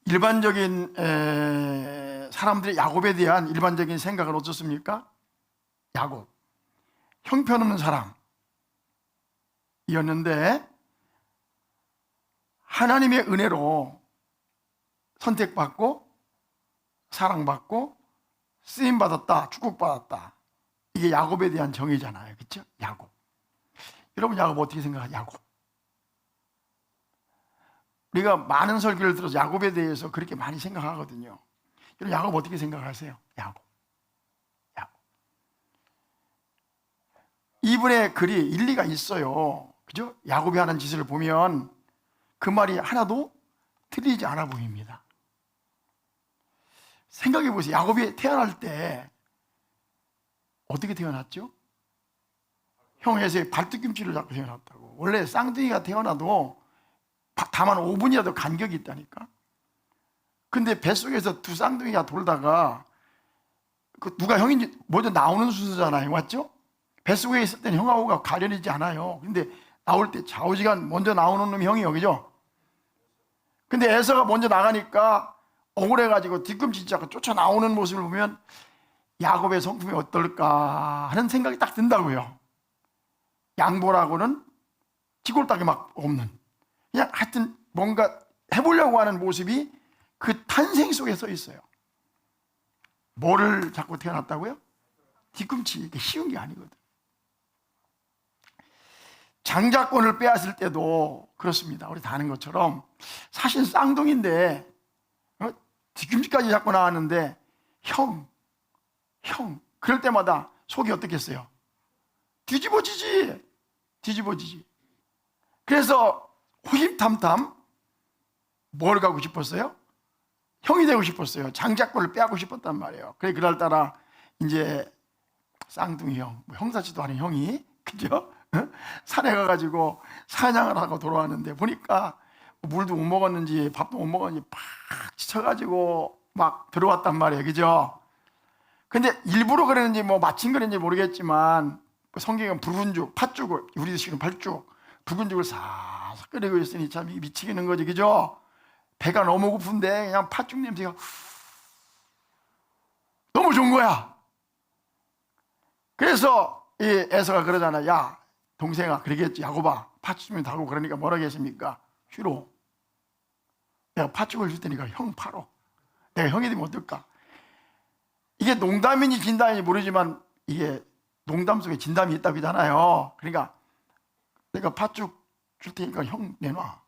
일반적인 사람들의 야곱에 대한 일반적인 생각은 어떻습니까? 야곱, 형편없는 사람이었는데 하나님의 은혜로 선택받고 사랑받고 쓰임받았다, 축복받았다. 이게 야곱에 대한 정의잖아요. 그렇죠? 야곱. 여러분 야곱 어떻게 생각하세요? 야곱. 우리가 많은 설교를 들어서 야곱에 대해서 그렇게 많이 생각하거든요. 여러분 야곱 어떻게 생각하세요? 야곱. 이분의 글이 일리가 있어요. 그죠? 야곱이 하는 짓을 보면 그 말이 하나도 틀리지 않아 보입니다. 생각해 보세요. 야곱이 태어날 때 어떻게 태어났죠? 형 에서의 발뒤꿈치를 잡고 태어났다고. 원래 쌍둥이가 태어나도 다만 5분이라도 간격이 있다니까. 근데 뱃속에서 두 쌍둥이가 돌다가 누가 형인지 먼저 나오는 순서잖아요. 맞죠? 뱃속에 있을 때는 형하고가 가려지지 않아요. 근데 나올 때 좌우지간 먼저 나오는 놈이 형이요. 그죠? 근데 에서가 먼저 나가니까 억울해가지고 뒤꿈치 잡고 쫓아 나오는 모습을 보면 야곱의 성품이 어떨까 하는 생각이 딱 든다고요. 양보라고는 지골딱이 막 없는, 그냥 하여튼 뭔가 해보려고 하는 모습이 그 탄생 속에 써 있어요. 뭐를 잡고 태어났다고요? 뒤꿈치. 이게 쉬운 게 아니거든. 장자권을 빼앗을 때도 그렇습니다. 우리 다 아는 것처럼 사실 쌍둥이인데 뒤꿈치까지 잡고 나왔는데 형 그럴 때마다 속이 어떻겠어요? 뒤집어지지. 그래서 호심탐탐 뭘 가고 싶었어요? 형이 되고 싶었어요. 장자권을 빼앗고 싶었단 말이에요. 그래 그날따라 이제 쌍둥이 형, 형사치도 않은 형이, 그죠? 산에 가가지고 사냥을 하고 돌아왔는데 보니까 물도 못 먹었는지 밥도 못 먹었는지 팍 지쳐가지고 막 들어왔단 말이에요. 그죠? 근데 일부러 그랬는지 뭐 마침 그랬는지 모르겠지만 성경은 붉은 죽, 팥죽을, 우리도 지금 팔죽, 붉은 죽을 싹 끓이고 있으니 참 미치겠는 거지. 그죠? 배가 너무 고픈데 그냥 팥죽 냄새가 너무 좋은 거야. 그래서 이 에서가 그러잖아. 야 동생아, 그러겠지. 야곱아, 팥죽을 달고 그러니까 뭐라 하겠습니까? 싫어. 내가 팥죽을 줄 테니까 형 팔어. 내가 형이 되면 어떨까? 이게 농담인지 진담인지 모르지만 이게 농담 속에 진담이 있다고 하잖아요. 그러니까 내가 팥죽 줄 테니까 형 내놔.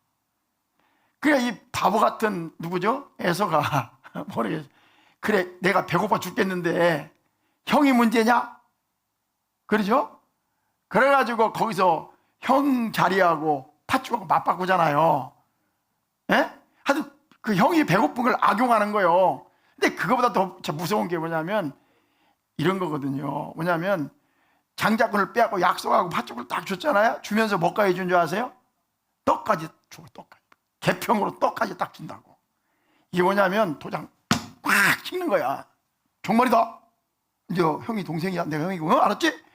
그래 이 바보 같은 누구죠? 에서가 모르겠어. 그래 내가 배고파 죽겠는데 형이 문제냐? 그러죠? 그래가지고 거기서 형 자리하고 팥죽하고 맞바꾸잖아요. 예? 하여튼 그 형이 배고픈 걸 악용하는 거예요. 근데 그거보다 더 무서운 게 뭐냐면 이런 거거든요. 뭐냐면 장자권을 빼앗고 약속하고 팥죽을 딱 줬잖아요. 주면서 뭐까지 준 줄 아세요? 떡까지 줘. 떡까지. 개평으로 떡까지 딱 준다고. 이게 뭐냐면 도장 꽉 찍는 거야. 정말이다. 이제 형이 동생이야. 내가 형이고. 알았지?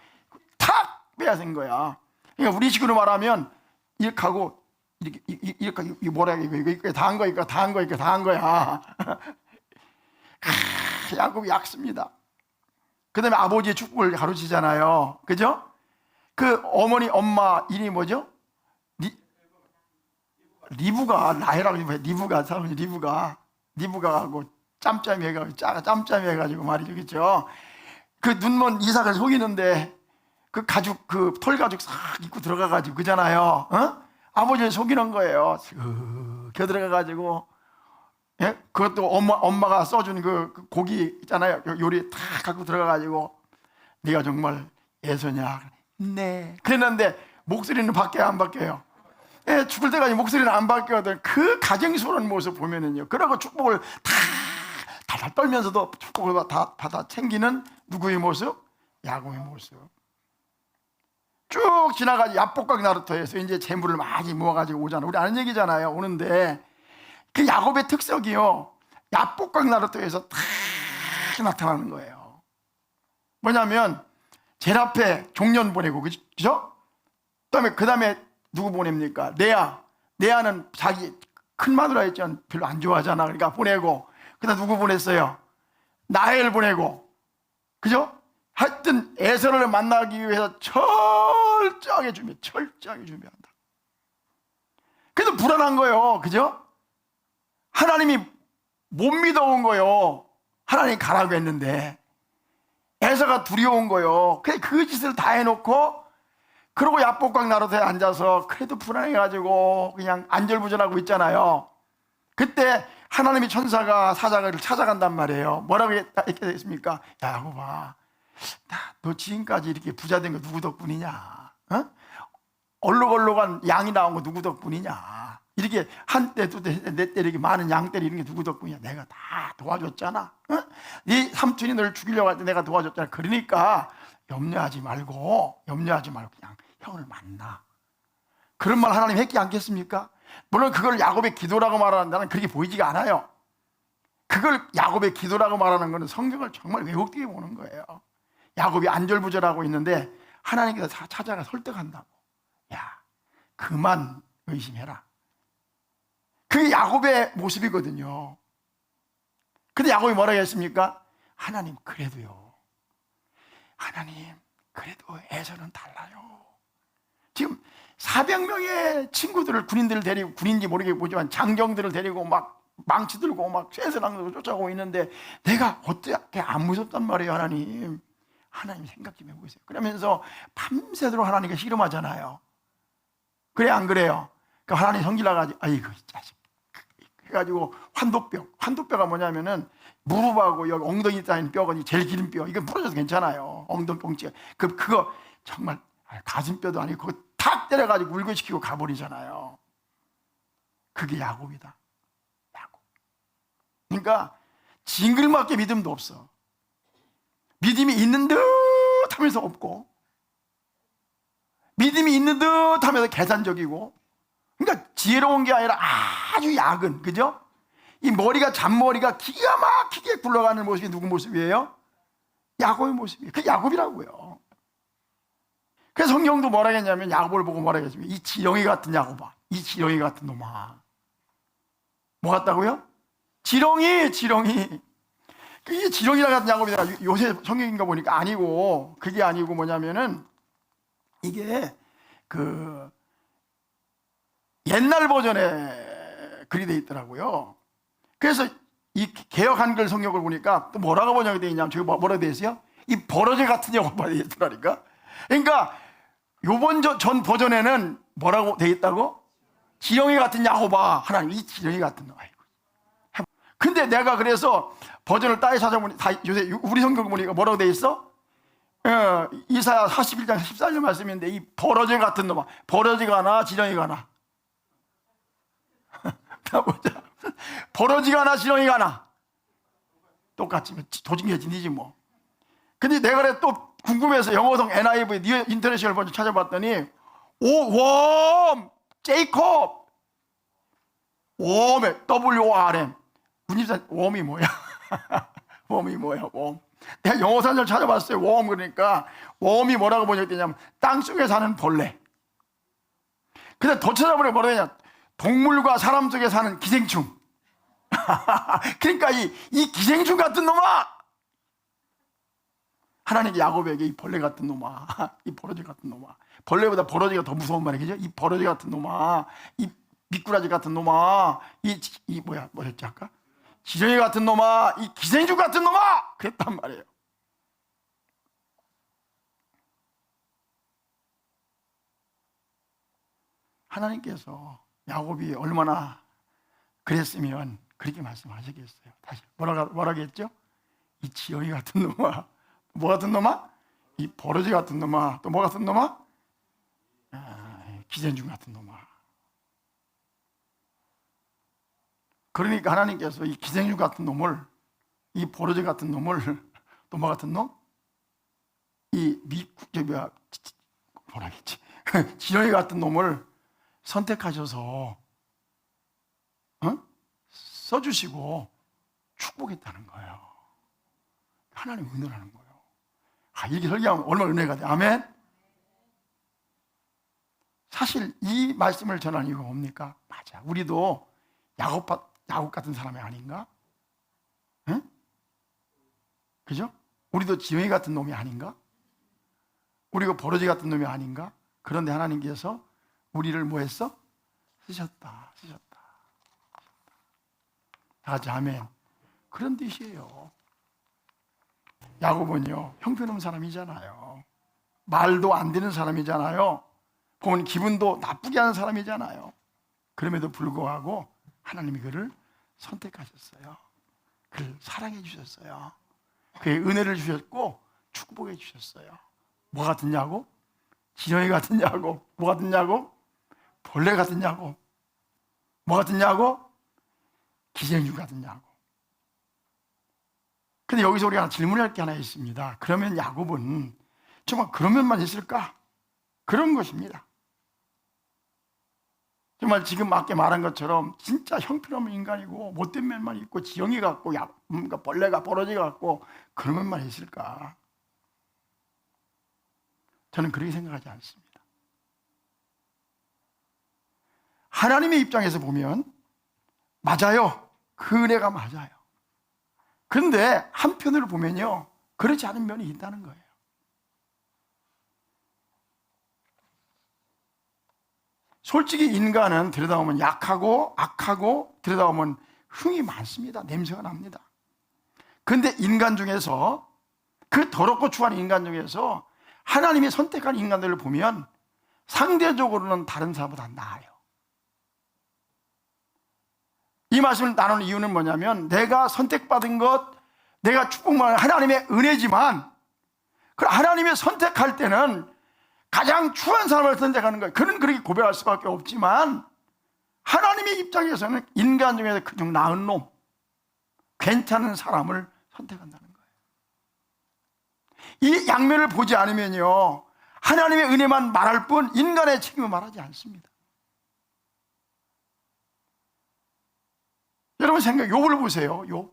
탁 빼앗은 거야. 그러니까 우리 식으로 말하면 이렇게 하고 이렇게 뭐라 해? 이거 다 한 거니까 다 한 거니까 다 한 거야. 야곱이 약습니다. 그 다음에 아버지의 축복을 가르치잖아요. 그죠? 그 어머니 엄마 이름이 뭐죠? 리브가 라헬하고 리브가 하고 짬짬이 해가지고 짬짬이 해가지고 말이죠. 그죠? 그 눈먼 이삭을 속이는데 그 가죽, 그 털 가죽 싹 입고 들어가가지고 그잖아요. 아버지를 속이는 거예요. 겨 들어가가지고, 예? 그것도 엄마가 써준 그 고기 있잖아요. 요리 다 갖고 들어가가지고, 네가 정말 애서냐? 네. 그랬는데 목소리는 바뀌어요, 안 바뀌어요? 예, 죽을 때까지 목소리는 안 바뀌거든. 그 가정스러운 모습 보면은요. 그러고 축복을 다 달달 떨면서도 축복을 다 받아 챙기는 누구의 모습? 야곱의 모습. 쭉 지나가지 야복강 나루터에서 이제 재물을 많이 모아가지고 오잖아요. 우리 아는 얘기잖아요. 오는데 그 야곱의 특색이요. 야복강 나루터에서 다 나타나는 거예요. 뭐냐면 제일 앞에 종년 보내고, 그죠? 그 다음에 누구 보냅니까? 레아는 자기 큰 마누라였죠. 별로 안 좋아하잖아. 그러니까 보내고, 그다음 누구 보냈어요? 나엘 보내고, 그죠? 하여튼 에서를 만나기 위해서 철저하게 준비한다. 그래도 불안한 거예요. 그죠? 하나님이 못 믿어온 거예요. 하나님 가라고 했는데 에서가 두려운 거예요. 그래 그 짓을 다 해놓고, 그러고 야복강 나룻에 앉아서 그래도 불안해가지고 그냥 안절부절하고 있잖아요. 그때 하나님의 천사가 사자를 찾아간단 말이에요. 뭐라고 했습니까? 야, 야곱아, 너 지금까지 이렇게 부자 된 거 누구 덕분이냐? 어? 얼룩얼룩한 양이 나온 거 누구 덕분이냐? 이렇게 한때 두때 넷때 이렇게 많은 양떼를 이런 게 누구 덕분이냐? 내가 다 도와줬잖아. 어? 네 삼촌이 너를 죽이려고 할 때 내가 도와줬잖아. 그러니까 염려하지 말고 그냥 형을 만나. 그런 말 하나님 했지 않겠습니까? 물론 그걸 야곱의 기도라고 말하는 그렇게 보이지가 않아요. 그걸 야곱의 기도라고 말하는 것은 성경을 정말 왜곡되게 보는 거예요. 야곱이 안절부절하고 있는데 하나님께서 찾아가 설득한다고. 야, 그만 의심해라. 그게 야곱의 모습이거든요. 근데 야곱이 뭐라고 했습니까? 하나님 그래도요. 하나님 그래도 에서는 달라요. 지금 400명의 친구들을, 군인들을 데리고, 군인지 모르겠지만 장정들을 데리고 막 망치 들고 막 쇠사랑으로 쫓아오고 있는데 내가 어떻게 안 무섭단 말이에요. 하나님 생각 좀 해보세요. 그러면서 밤새도록 하나님께 씨름하잖아요. 그래 안 그래요? 그러니까 하나님 성질나가지고 아이고 이 자식 해가지고 환도뼈가 뭐냐면은 무릎하고 여기 엉덩이 쌓인 뼈가 제일 긴 뼈, 이거 부러져도 괜찮아요. 엉덩이 뻥치가 그거 정말 가슴뼈도 아니고 그거 탁 때려가지고 울고시키고 가버리잖아요. 그게 야곱이다. 야곱. 그러니까 징글맞게 믿음도 없어. 믿음이 있는 듯 하면서 없고, 믿음이 있는 듯 하면서 계산적이고, 그러니까 지혜로운 게 아니라 아주 야근, 그죠? 이 머리가, 잔머리가 기가 막히게 굴러가는 모습이 누구 모습이에요? 야곱의 모습이에요. 그 야곱이라고요. 그래서 성경도 뭐라 했냐면, 야곱을 보고 뭐라 했습니까? 이 지렁이 같은 야곱아, 이 지렁이 같은 놈아. 뭐 같다고요? 지렁이. 이게 지렁이랑 같은 야곱이다. 요새 성경인가 보니까 아니고, 그게 아니고 뭐냐면은 이게 그 옛날 버전에 글이 돼 있더라고요. 그래서 이 개역 한글 성경을 보니까 또 뭐라고 번역이 되어 있냐면, 저기 뭐라고 되어 있어요? 이 버러지 같은 야곱아 되어 있더라니까. 그러니까 요번 전 버전에는 뭐라고 되어 있다고? 지렁이 같은 야곱아. 하나님 이 지렁이 같은 놈. 근데 내가 그래서 버전을 따위 찾아보니 다 요새 우리 성경 보니까 뭐라고 돼 있어? 이사야 41장 14절 말씀인데, 이 버러지 같은 놈아. 버러지가 나 지렁이가 나. 다 보자. 버러지가 나 지렁이가 나. 똑같지. 도징해지니지 뭐. 근데 내가 그래 또 궁금해서 영어성 NIV 뉴 인터내셔널 버전 찾아봤더니 웜 제이콥 웜에 WORM. 문집사 웜이 뭐야? 웜이 뭐야? 웜. 내가 영어 사전을 찾아봤어요. 웜. 그러니까 웜이 뭐라고 번역되냐면 땅속에 사는 벌레. 근데 더 찾아보니 뭐라고 하냐? 동물과 사람 속에 사는 기생충. 그러니까 이 기생충 같은 놈아, 하나님이 야곱에게 이 벌레 같은 놈아, 이 버러지 같은 놈아. 벌레보다 버러지가 더 무서운 말이죠. 이 버러지 같은 놈아, 이 미꾸라지 같은 놈아, 이 뭐였지 아까? 지렁이 같은 놈아, 이 기생충 같은 놈아! 그랬단 말이에요. 하나님께서 야곱이 얼마나 그랬으면 그렇게 말씀하시겠어요. 다시 뭐라고 했죠? 이 지렁이 같은 놈아. 뭐 같은 놈아? 이 버러지 같은 놈아. 또 뭐 같은 놈아? 기생충 같은 놈아. 그러니까 하나님께서 이 기생충 같은 놈을, 이 버러지 같은 놈을, 또 뭐 같은 놈? 이 뭐라겠지? 지렁이 같은 놈을 선택하셔서 써주시고 축복했다는 거예요. 하나님 은혜라는 거예요. 이렇게 설교하면 얼마나 은혜가 돼. 아멘. 사실 이 말씀을 전하는 이유가 뭡니까? 맞아. 우리도 야곱 같은 사람이 아닌가? 응? 그죠? 우리도 지렁이 같은 놈이 아닌가? 우리가 버러지 같은 놈이 아닌가? 그런데 하나님께서 우리를 뭐 했어? 쓰셨다. 다 같이 아멘. 그런 뜻이에요. 야곱은요, 형편없는 사람이잖아요. 말도 안 되는 사람이잖아요. 보면 기분도 나쁘게 하는 사람이잖아요. 그럼에도 불구하고 하나님이 그를 선택하셨어요. 그를 사랑해 주셨어요. 그의 은혜를 주셨고 축복해 주셨어요. 뭐 같으냐고? 지렁이 같으냐고? 뭐 같으냐고? 벌레 같으냐고? 뭐 같으냐고? 기생충 같으냐고? 근데 여기서 우리가 질문할 게 하나 있습니다. 그러면 야곱은 정말 그런 면만 있을까? 그런 것입니다. 정말 지금 아까 말한 것처럼 진짜 형편없는 인간이고 못된 면만 있고 지렁이 같고 벌레가 버러지 같고 그런 면만 있을까? 저는 그렇게 생각하지 않습니다. 하나님의 입장에서 보면 맞아요. 그 은혜가 맞아요. 그런데 한편으로 보면요, 그렇지 않은 면이 있다는 거예요. 솔직히 인간은 들여다보면 약하고 악하고 들여다보면 흉이 많습니다. 냄새가 납니다. 그런데 인간 중에서, 그 더럽고 추한 인간 중에서 하나님이 선택한 인간들을 보면 상대적으로는 다른 사람보다 나아요. 이 말씀을 나누는 이유는 뭐냐면, 내가 선택받은 것, 내가 축복받은 하나님의 은혜지만, 그 하나님이 선택할 때는 가장 추한 사람을 선택하는 거예요. 그는 그렇게 고백할 수밖에 없지만, 하나님의 입장에서는 인간 중에서 그중 나은 놈, 괜찮은 사람을 선택한다는 거예요. 이 양면을 보지 않으면요, 하나님의 은혜만 말할 뿐 인간의 책임을 말하지 않습니다. 여러분 생각, 욥을 보세요. 욥.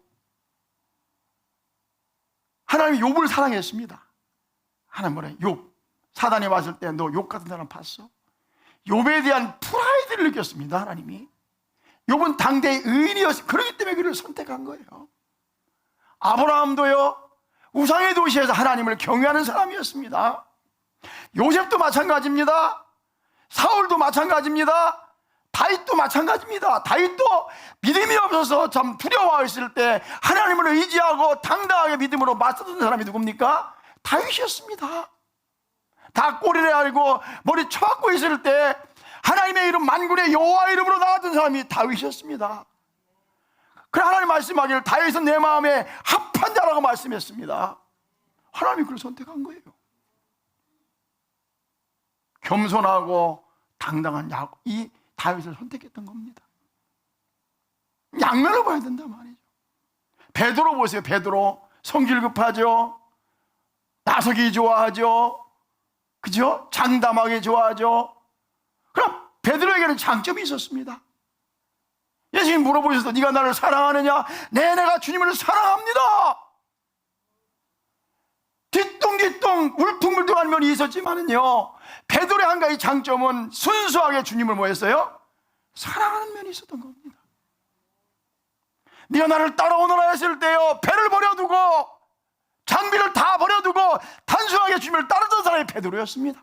하나님이 욥을 사랑했습니다. 하나님 뭐래? 욥. 사단이 왔을 때 너 욥 같은 사람 봤어? 욥에 대한 프라이드를 느꼈습니다. 하나님이. 욥은 당대의 의인이었어요. 그렇기 때문에 그를 선택한 거예요. 아브라함도요, 우상의 도시에서 하나님을 경외하는 사람이었습니다. 요셉도 마찬가지입니다. 사울도 마찬가지입니다. 다윗도 마찬가지입니다. 다윗도 믿음이 없어서 참 두려워했을 때 하나님을 의지하고 당당하게 믿음으로 맞섰던 사람이 누굽니까? 다윗이었습니다. 다 꼬리를 알고 머리 쳐박고 있을 때 하나님의 이름 만군의 여호와 이름으로 나왔던 사람이 다윗이었습니다. 그래 하나님 말씀하기를 다윗은 내 마음에 합한 자라고 말씀했습니다. 하나님이 그를 선택한 거예요. 겸손하고 당당한 이 다윗을 선택했던 겁니다. 양면을 봐야 된단 말이죠. 베드로 보세요. 베드로 성질 급하죠. 나서기 좋아하죠. 그죠? 장담하게 좋아하죠. 그럼 베드로에게는 장점이 있었습니다. 예수님 물어보셔서 네가 나를 사랑하느냐? 네, 내가 주님을 사랑합니다. 뒤뚱뒤뚱 울퉁불퉁한 면이 있었지만은요, 베드로의 한 가지 장점은 순수하게 주님을 뭐 했어요? 사랑하는 면이 있었던 겁니다. 네가 나를 따라오너라 했을 때요, 배를 버려두고 장비를 다 버려두고 단순하게 주님을 따르던 사람이 베드로였습니다.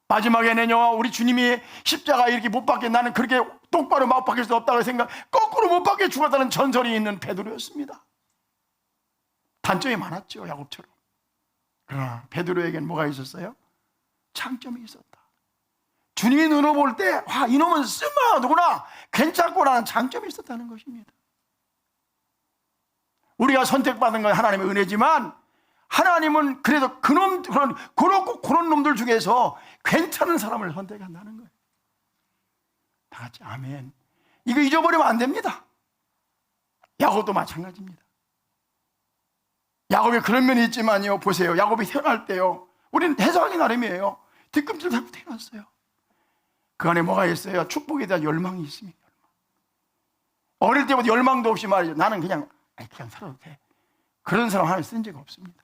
마지막에는요, 우리 주님이 십자가 이렇게 못 박게, 나는 그렇게 똑바로 못 박힐 수 없다고 생각, 거꾸로 못 박게 죽었다는 전설이 있는 베드로였습니다. 단점이 많았죠, 야곱처럼. 그러나 베드로에게는 뭐가 있었어요? 장점이 있었다. 주님이 눈으로 볼 때, 와, 이놈은 쓸만하구나, 괜찮구나는 장점이 있었다는 것입니다. 우리가 선택받은 건 하나님의 은혜지만, 하나님은 그래도 그런 놈들 중에서 괜찮은 사람을 선택한다는 거예요. 다 같이 아멘. 이거 잊어버리면 안 됩니다. 야곱도 마찬가지입니다. 야곱에 그런 면이 있지만요, 보세요. 야곱이 태어날 때요, 우리는 해석하기 나름이에요. 뒤꿈치를 잡고 태어났어요. 그 안에 뭐가 있어요? 축복에 대한 열망이 있습니다. 어릴 때부터 열망도 없이 말이죠. 나는 그냥 살아도 돼. 그런 사람 하나님 쓴 적이 없습니다.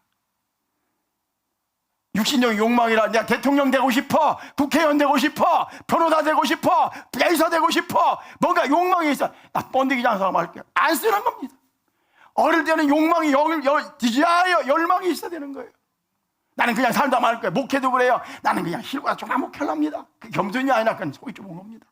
육신적인 욕망이라 내가 대통령 되고 싶어, 국회의원 되고 싶어, 변호사 되고 싶어, 의사 되고 싶어, 뭔가 욕망이 있어. 나 번데기 장사하고 말게요. 안 쓰는 겁니다. 어릴 때는 욕망이, 열망이 있어야 되는 거예요. 나는 그냥 살다 말 거예요. 목회도 그래요. 나는 그냥 실과 조금 목회합니다. 그 겸손이 아니라 그건 속이 좁은 겁니다.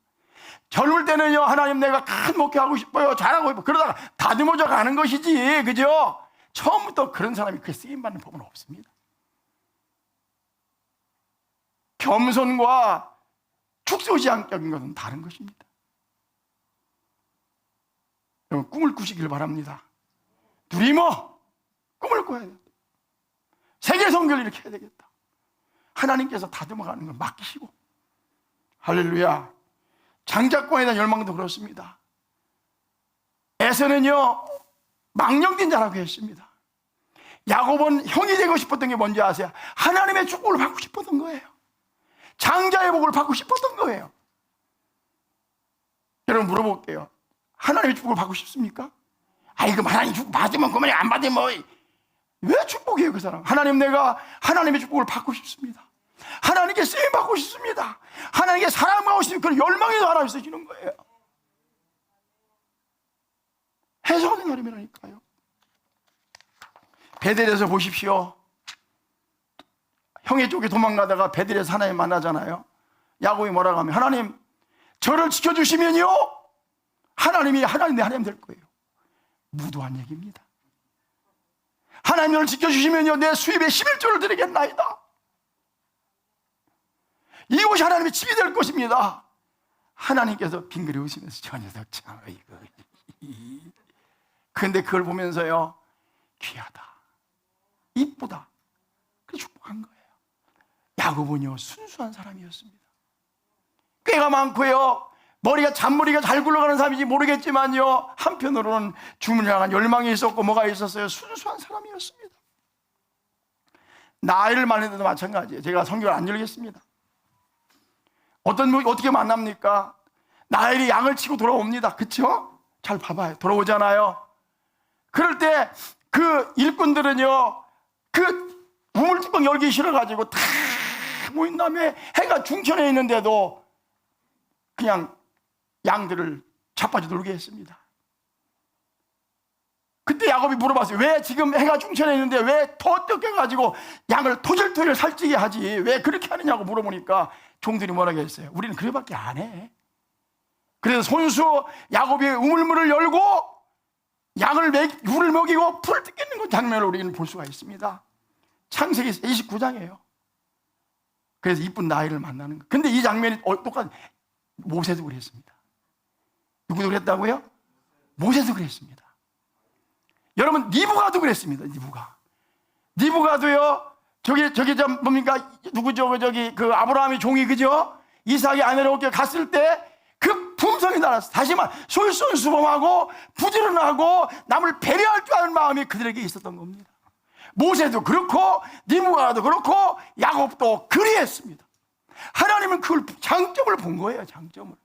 젊을 때는요, 하나님 내가 큰 목회하고 싶어요, 잘하고 싶어. 그러다가 다듬어져 가는 것이지, 그죠? 처음부터 그런 사람이 그렇게 쓰임받는 법은 없습니다. 겸손과 축소지향적인 것은 다른 것입니다. 여러분, 꿈을 꾸시길 바랍니다. 드리머, 꿈을 꿔야 돼요. 세계 선교를 이렇게 해야 되겠다. 하나님께서 다듬어가는 걸 맡기시고. 할렐루야. 장자권에 대한 열망도 그렇습니다. 에서는요, 망령된 자라고 했습니다. 야곱은 형이 되고 싶었던 게 뭔지 아세요? 하나님의 축복을 받고 싶었던 거예요. 장자의 복을 받고 싶었던 거예요. 여러분 물어볼게요. 하나님의 축복을 받고 싶습니까? 아이고, 하나님 축복 받으면 그만이, 안 받으면 뭐. 왜 축복이에요, 그 사람? 하나님, 내가 하나님의 축복을 받고 싶습니다. 하나님께 쓰임 받고 싶습니다. 하나님께 사랑하고 싶은 그런 열망이 하나님 쓰시는 거예요. 해석하는 나름이라니까요. 베델에서 보십시오. 형의 쪽에 도망가다가 베델에서 하나님 만나잖아요. 야곱이 뭐라고 하면, 하나님 저를 지켜주시면요, 하나님이 하나님 내 하나님 될 거예요. 무도한 얘기입니다. 하나님 저를 지켜주시면요, 내 수입의 11조를 드리겠나이다. 이곳이 하나님의 집이 될 것입니다. 하나님께서 빙그레 웃으면서, 저 녀석 참, 그런데 그걸 보면서요, 귀하다, 이쁘다, 그래서 축복한 거예요. 야곱은요, 순수한 사람이었습니다. 꾀가 많고요, 머리가 잔머리가 잘 굴러가는 사람인지 모르겠지만요, 한편으로는 주문을 향한 열망이 있었고 뭐가 있었어요? 순수한 사람이었습니다. 나이를 많이 도 마찬가지예요. 제가 성경을 안 열겠습니다. 어떻게 만납니까? 나일이 양을 치고 돌아옵니다. 그쵸? 잘 봐봐요. 돌아오잖아요. 그럴 때 그 일꾼들은요, 그 우물뚜껑 열기 싫어가지고 다 모인 다음에 해가 중천에 있는데도 그냥 양들을 자빠져 놀게 했습니다. 그때 야곱이 물어봤어요. 왜 지금 해가 중천에 있는데 왜 더 뜯겨가지고 양을 토질토질 살찌게 하지? 왜 그렇게 하느냐고 물어보니까 종들이 뭐라고 했어요? 우리는 그래밖에 안 해. 그래서 손수 야곱이 우물물을 열고 물을 먹이고 풀을 뜯기는 그 장면을 우리는 볼 수가 있습니다. 창세기 29장이에요. 그래서 이쁜 나이를 만나는 거. 근데 이 장면이 똑같은, 모세도 그랬습니다. 누구도 그랬다고요? 모세도 그랬습니다. 여러분, 니부가도 그랬습니다. 니부가도요, 뭡니까? 누구죠? 그 아브라함의 종이, 그죠? 이삭이 아내로 갔을 때 그 품성이 달았어. 다시 말, 솔선수범하고 부지런하고 남을 배려할 줄 아는 마음이 그들에게 있었던 겁니다. 모세도 그렇고 니부가도 그렇고 야곱도 그리했습니다. 하나님은 그걸 장점을 본 거예요. 장점을.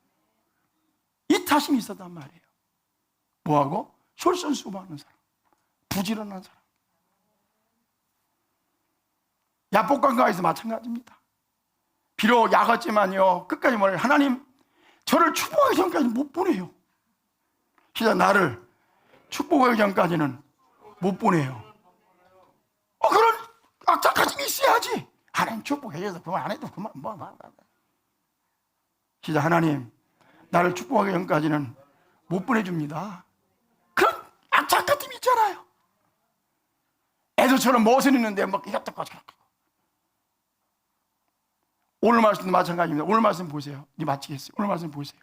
이타심이 있었단 말이에요. 뭐하고? 솔선수범하는 사람, 부지런한 사람. 야복강가에서 마찬가지입니다. 비록 약았지만요, 끝까지 뭐래요? 하나님 저를 축복하기 전까지 못 보내요. 진짜 나를 축복하기 전까지는 못 보내요. 그런 악착가심이 있어야지. 하나님 축복해줘서 그만 안 해도 그만 진짜 하나님 나를 축복하기 전까지는 못 보내줍니다. 그런 악착가심이 있잖아요. 애들처럼 멋은 있는데 막 이것도 저것도. 오늘 말씀도 마찬가지입니다. 오늘 말씀 보세요. 이제 마치겠어요. 오늘 말씀 보세요.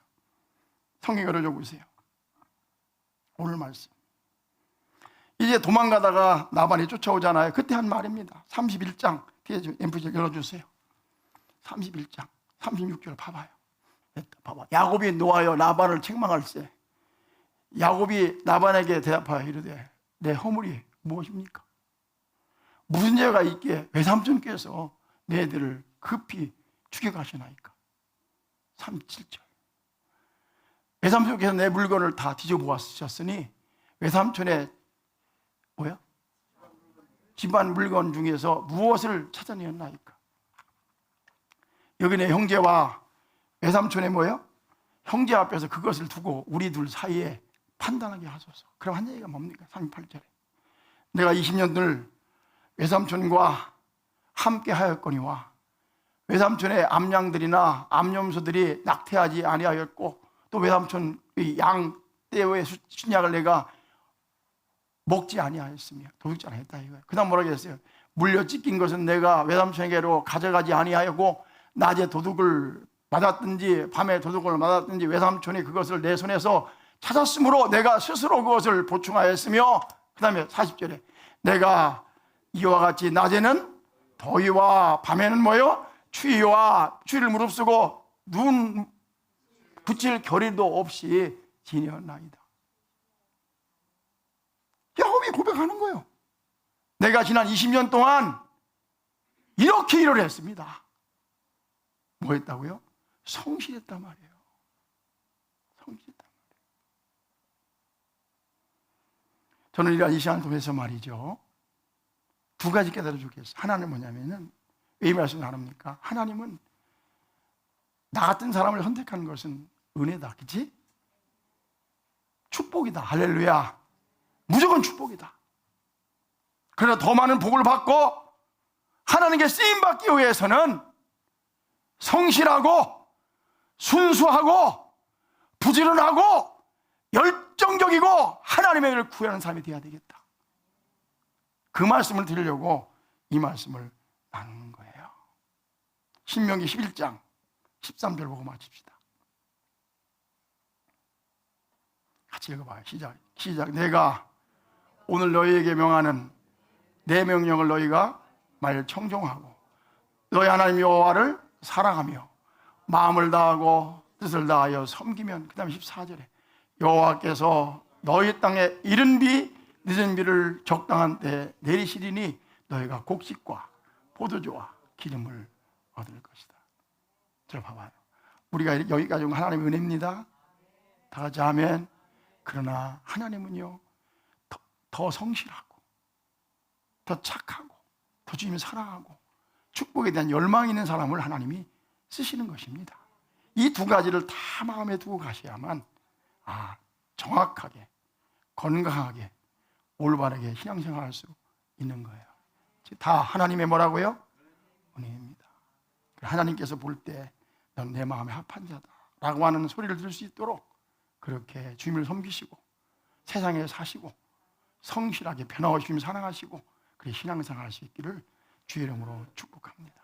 성경 열어줘 보세요. 오늘 말씀. 이제 도망가다가 나반이 쫓아오잖아요. 그때 한 말입니다. 31장 뒤에 좀 MP 열어주세요. 31장 36절 봐봐요. 봐봐. 야곱이 놓아요 라반을 책망할세. 야곱이 라반에게 대답하여 이르되 내 허물이 무엇입니까? 무슨 죄가 있기에 외삼촌께서 내 애들을 급히 죽여가시나이까? 37절. 외삼촌께서 내 물건을 다 뒤져보았으니 외삼촌의 뭐야? 집안 물건 중에서 무엇을 찾아내었나이까? 여기 내 형제와 외삼촌의 뭐예요? 형제 앞에서 그것을 두고 우리 둘 사이에 판단하게 하소서. 그럼 한 얘기가 뭡니까? 38절에 내가 20년을 외삼촌과 함께 하였거니와 외삼촌의 암양들이나 암염소들이 낙태하지 아니하였고 또 외삼촌의 양 떼의 순약을 내가 먹지 아니하였으며 도둑질 아니했다 이거예요. 그 다음 뭐라고 했어요? 물려 찢긴 것은 내가 외삼촌에게로 가져가지 아니하였고 낮에 도둑을 맞았든지 밤에 도둑을 맞았든지 외삼촌이 그것을 내 손에서 찾았으므로 내가 스스로 그것을 보충하였으며 그 다음에 40절에 내가 이와 같이 낮에는 더위와 밤에는 뭐요? 추위를 무릅쓰고 눈 붙일 겨를도 없이 지내었나이다. 야곱이 고백하는 거예요. 내가 지난 20년 동안 이렇게 일을 했습니다. 뭐 했다고요? 성실했단 말이에요. 성실했단 말이에요. 저는 이 시간 통해서 말이죠, 두 가지 깨달아 주겠어요. 하나는 뭐냐면은, 왜 이 말씀 나눕니까? 하나님은 나 같은 사람을 선택하는 것은 은혜다. 그치? 축복이다. 할렐루야. 무조건 축복이다. 그러나 더 많은 복을 받고 하나님께 쓰임받기 위해서는 성실하고 순수하고 부지런하고 열정적이고 하나님의 은혜를 구하는 사람이 되어야 되겠다. 그 말씀을 드리려고 이 말씀을 나누는 거예요. 신명기 11장 13절 보고 마칩시다. 같이 읽어봐요. 시작. 내가 오늘 너희에게 명하는 내 명령을 너희가 말 청종하고 너희 하나님 여호와를 사랑하며 마음을 다하고 뜻을 다하여 섬기면, 그 다음에 14절에 여호와께서 너희 땅에 이른 비 늦은 비를 적당한 때에 내리시리니 너희가 곡식과 포도주와 기름을 얻을 것이다. 저 봐봐요. 우리가 여기까지 온 하나님의 은혜입니다. 다 같이 아멘. 그러나 하나님은요, 더 성실하고 더 착하고 더 주님을 사랑하고 축복에 대한 열망이 있는 사람을 하나님이 쓰시는 것입니다. 이 두 가지를 다 마음에 두고 가셔야만 정확하게 건강하게 올바르게 신앙생활할 수 있는 거예요. 다 하나님의 뭐라고요? 은혜입니다. 하나님께서 볼 때 넌 내 마음에 합한 자다 라고 하는 소리를 들을 수 있도록 그렇게 주님을 섬기시고 세상에 사시고 성실하게 변화없이 주님을 사랑하시고 그렇게 신앙생활 할 수 있기를 주의 이름으로 축복합니다.